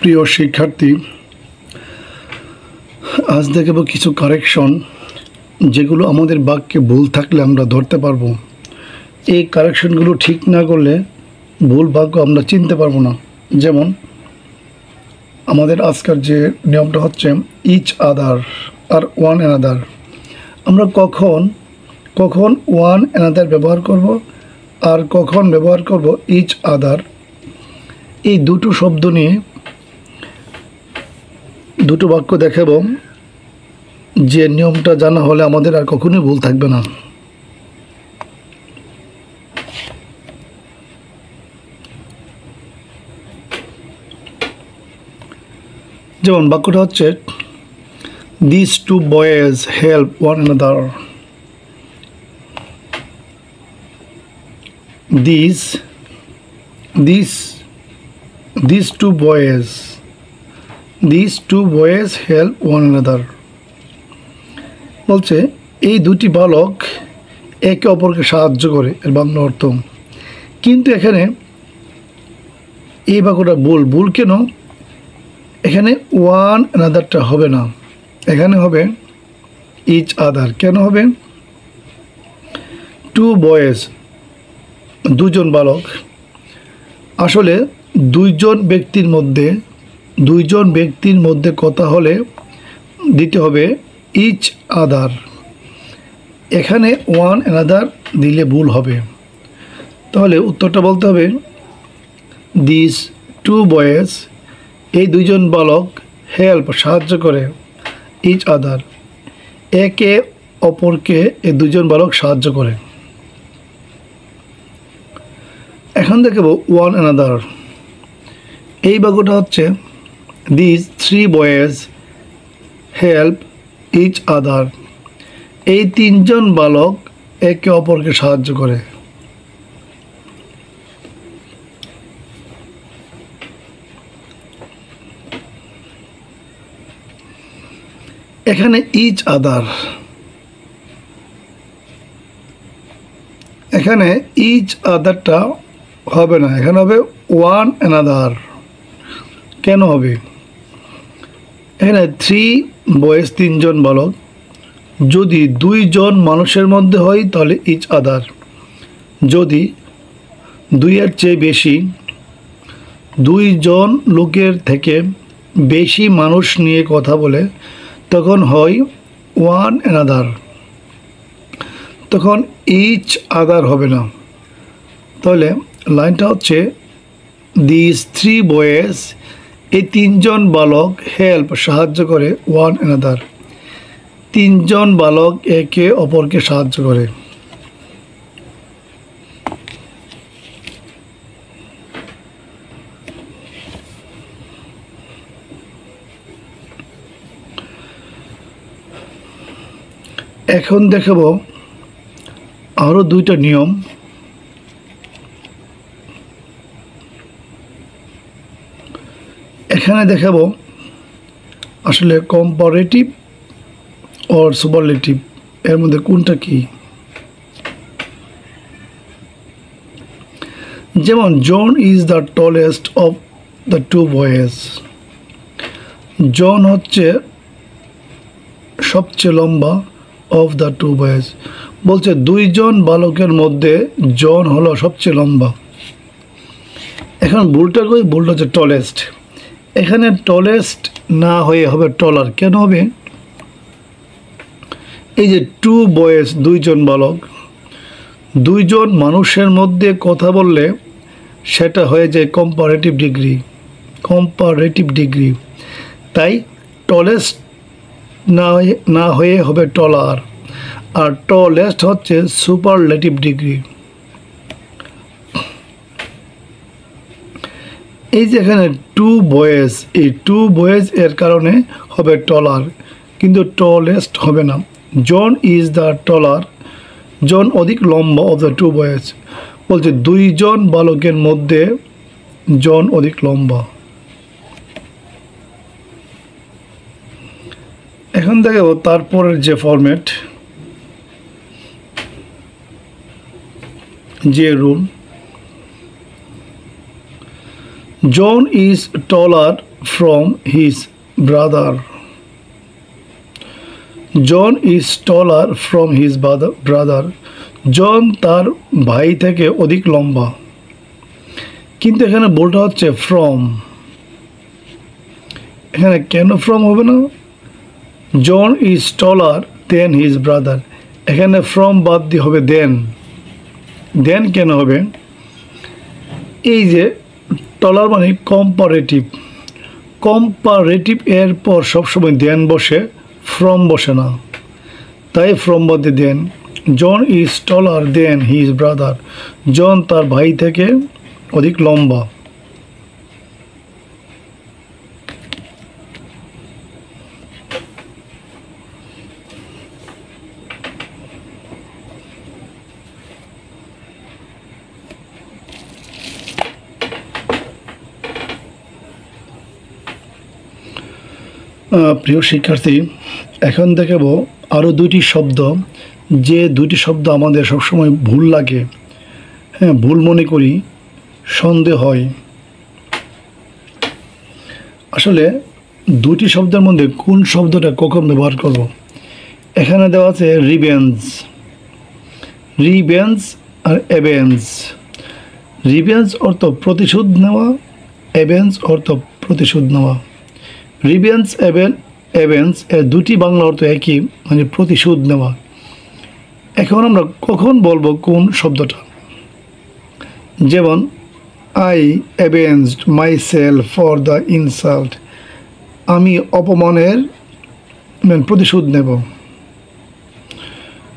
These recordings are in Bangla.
প্রিয় শিক্ষার্থী, আজ দেখব কিছু কারেকশন যেগুলো আমাদের বাক্যে ভুল থাকলে আমরা ধরতে পারবো। এই কারেকশনগুলো ঠিক না করলে ভুল বাক্য আমরা চিনতে পারবো না। যেমন আমাদের আজকের যে নিয়মটা হচ্ছে ইচ আদার আর ওয়ান অ্যানাদার। আমরা কখন কখন ওয়ান অ্যানাদার ব্যবহার করব আর কখন ব্যবহার করব ইচ আদার। এই দুটো শব্দ নিয়ে দুটো বাক্য দেখাব, যে নিয়মটা জানা হলে আমাদের আর কখনোই ভুল থাকবে না। যেমন বাক্যটা হচ্ছে this two boys help one another. These two boys help one another। বলছে এই দুটি বালক একে অপরকে সাহায্য করে, এর বাংলা অর্থ। কিন্তু এখানে এই বাক্যটা ভুল কেন? এখানে ওয়ান অ্যানাদারটা হবে না, এখানে হবে ইচ আদার। কেন হবে? টু বয়েজ, দুজন বালক। আসলে দুইজন ব্যক্তির মধ্যে কথা হলে দিতে হবে ইচ আদার। এখানে ওয়ান অ্যানাদার দিলে ভুল হবে। তাহলে উত্তরটা বলতে হবে দিস টু বয়েজ, এই দুইজন বালক, হেল্প সাহায্য করে, ইচ আদার একে অপরকে এই দুজন বালক সাহায্য করে। এখন দেখব ওয়ান অ্যানাদার। এই বাক্যটা হচ্ছে this three boys help each other, এই তিনজন বালক একে অপরকে সাহায্য করে। এখানে ইচ আদার, এখানে ইচ আদারটা হবে না, এখানে হবে ওয়ান অ্যানাদার। কেন হবে? এখানে থ্রি বয়েজ, তিনজন বালক। যদি দুইজন মানুষের মধ্যে হয় তাহলে ইচ আদার। যদি দুইয়ের চেয়ে বেশি, দুইজন লোকের থেকে বেশি মানুষ নিয়ে কথা বলে তখন হয় ওয়ান অ্যানাদার, তখন ইচ আদার হবে না। তাহলে লাইনটা হচ্ছে দিস থ্রি বয়েজ, এই তিনজন বালক হেল্প সাহায্য করে ওয়ান অ্যানাদার, তিনজন বালক একে অপরকে সাহায্য করে। এখন দেখাব আরও দুইটা নিয়ম। এখানে দেখাবো আসলে কম্পারেটিভ আর সুপারলেটিভ, এর মধ্যে কোনটা কি। যেমন John is the tallest of the two boys. John হচ্ছে সবচেয়ে লম্বা অফ দ্য টু বয়েজ। বলছে দুইজন বালকের মধ্যে জন হলো সবচেয়ে লম্বা। এখন ভুলটা হচ্ছে টলেস্ট। এখানে টলেস্ট না হয়ে হবে টলার। কেন হবে? এই যে টু বয়েজ, দুইজন বালক, দুইজন মানুষের মধ্যে কথা বললে সেটা হয়ে যায় কম্পারেটিভ ডিগ্রি। তাই টলেস্ট না হয়ে হবে টলার, আর টলেস্ট হচ্ছে সুপারলেটিভ ডিগ্রি। এই যে এখানে টু বয়েজ, এই টু বয়েজ এর কারণে হবে টলার, কিন্তু টলেস্ট হবে না। জন ইজ দ্য টলার, জন অধিক লম্বা অফ দ্য টু বয়েজ। বলছে দুইজন বালকের মধ্যে জন অধিক লম্বা। এখন দেখো তারপরের যে ফরম্যাট, যে rule, John is taller from his brother. John is taller from his brother. জন তার ভাই থেকে অধিক লম্বা। কিন্তু এখানে বলটা হচ্ছে ফ্রম, এখানে কেন ফ্রম হবে না? John is taller than his brother, এখানে ফ্রম বাদ দিয়ে হবে দেন। দেন কেন হবে? এই যে টলার মানে কম্পারেটিভ, কম্পারেটিভ এর পর সবসময় দেন বসে, ফ্রম বসে না, তাই ফ্রম বাদ দিয়ে দেন। John is taller than his brother, John তার ভাই থেকে অধিক লম্বা। প্রিয় শিক্ষার্থী, এখন দেখাবো আরও দুইটি শব্দ, যে দুইটি শব্দ আমাদের সবসময় ভুল লাগে, হ্যাঁ ভুল মনে করি, সন্দেহ হয়। আসলে দুটি শব্দের মধ্যে কোন শব্দটা কখন ব্যবহার করব? এখানে দেওয়া আছে রিভেঞ্জ, রিভেঞ্জ আর অ্যাভেঞ্জ। রিভেঞ্জ অর্থ প্রতিশোধ নেওয়া, অ্যাভেঞ্জ অর্থ প্রতিশোধ নেওয়া। রিভেঞ্জ অ্যাভেঞ্জ এর দুটি বাংলা অর্থ একই, মানে প্রতিশোধ নেওয়া। এখন আমরা কখন বলবো কোন শব্দটা? যেমন I avenged myself for the insult, আমি অপমানের প্রতিশোধ নেব।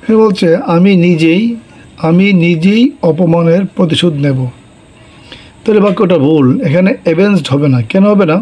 সে বলছে আমি নিজেই অপমানের প্রতিশোধ নেব। তাহলে বাক্যটা ভুল, এখানে অ্যাভেঞ্জড হবে না। কেন হবে না?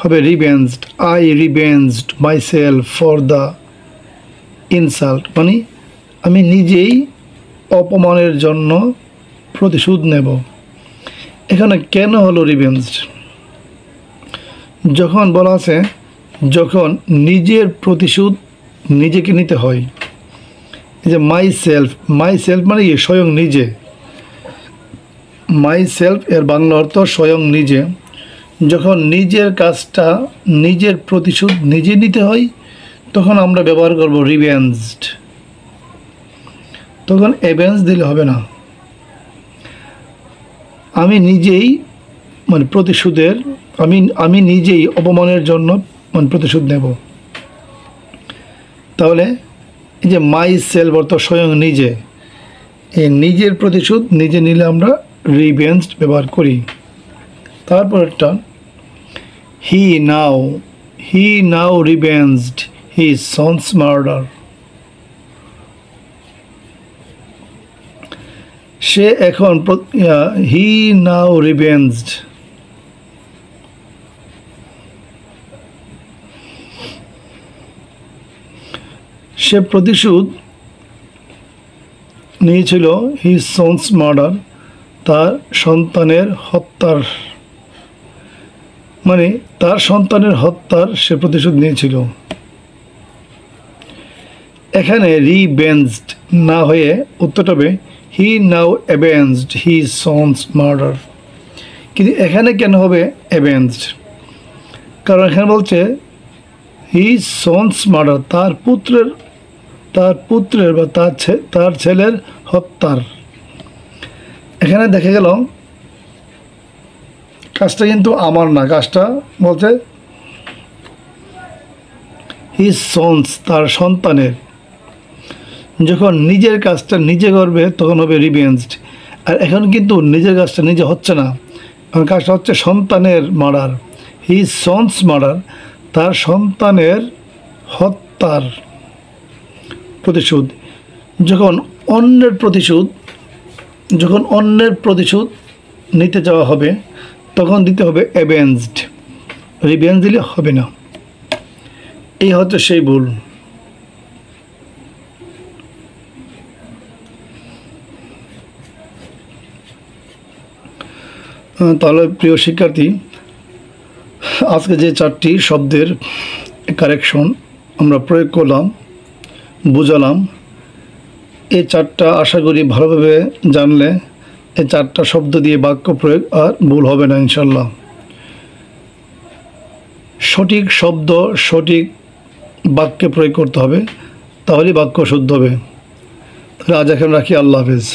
হবে revenged. I revenged myself for the insult, মানে আমি নিজেই অপমানের জন্য প্রতিশোধ নেব। এখানে কেন হলো রিভেঞ্জড? যখন বলা আছে যখন নিজের প্রতিশোধ নিজেকে নিতে হয়। এই যে মাই সেলফ মানে কি? স্বয়ং নিজে। মাই সেলফ এর বাংলা অর্থ স্বয়ং নিজে। যখন নিজের কাজটা, নিজের প্রতিশোধ নিজে নিতে হয়, তখন আমরা ব্যবহার করব রিভেঞ্জড। তখন অ্যাভেঞ্জ দিলে হবে না। আমি নিজেই মানে প্রতিশোধের, আমি নিজেই অপমানের জন্য মানে প্রতিশোধ নেব। তাহলে এই যে মাই সেলফ অর্থ স্বয়ং নিজে, এই নিজের প্রতিশোধ নিজে নিলে আমরা রিভেঞ্জড ব্যবহার করি। তারপরটা হি নাও রিভেঞ্জড হিজ সনস মার্ডার, সে এখন হি নাও রিভেঞ্জড, সে প্রতিশোধ নিয়েছিল হিজ সনস মার্ডার, তার সন্তানের হত্যার, মানে তার সন্তানের হত্যার সে প্রতিশোধ নিয়েছিল। এখানে রিভেঞ্জড না হয়ে উত্তরটা হবে হি নাও অ্যাভেঞ্জড হিজ সনস মার্ডার। কিন্তু এখানে কেন হবে অ্যাভেঞ্জড? কারণ এখানে বলছে হিজ সনস মার্ডার, তার পুত্রের বা তার ছেলের হত্যার। এখানে দেখা গেল কাজটা কিন্তু আমার না, কাজটা বলছে হিজ সনস, তার সন্তানের। যখন নিজের কাজটা নিজে করবে তখন হবে রিভেঞ্জড। আর এখন কিন্তু নিজের কাজটা নিজে হচ্ছে না, এখন কাজটা হচ্ছে সন্তানের মার্ডার। হিজ সনস মার্ডার, তার সন্তানের হত্যার প্রতিশোধ। যখন অন্যের প্রতিশোধ নিতে যাওয়া হবে তখন দিতে হবে অ্যাভেঞ্জড, রিভেঞ্জ দিলে হবে না। এই হচ্ছে সেই ভুল। তাহলে প্রিয় শিক্ষার্থী, আজকে যে চারটি শব্দের কারেকশন আমরা প্রয়োগ করলাম, বুঝালাম, এই চারটা আশা করি ভালোভাবে জানলে এই চারটা শব্দ দিয়ে বাক্য প্রয়োগ আর ভুল হবে না ইনশাল্লাহ। সঠিক শব্দ সঠিক বাক্যে প্রয়োগ করতে হবে, তাহলেই বাক্য শুদ্ধ হবে। তাহলে আজ এখন রাখি। আল্লাহ হাফেজ।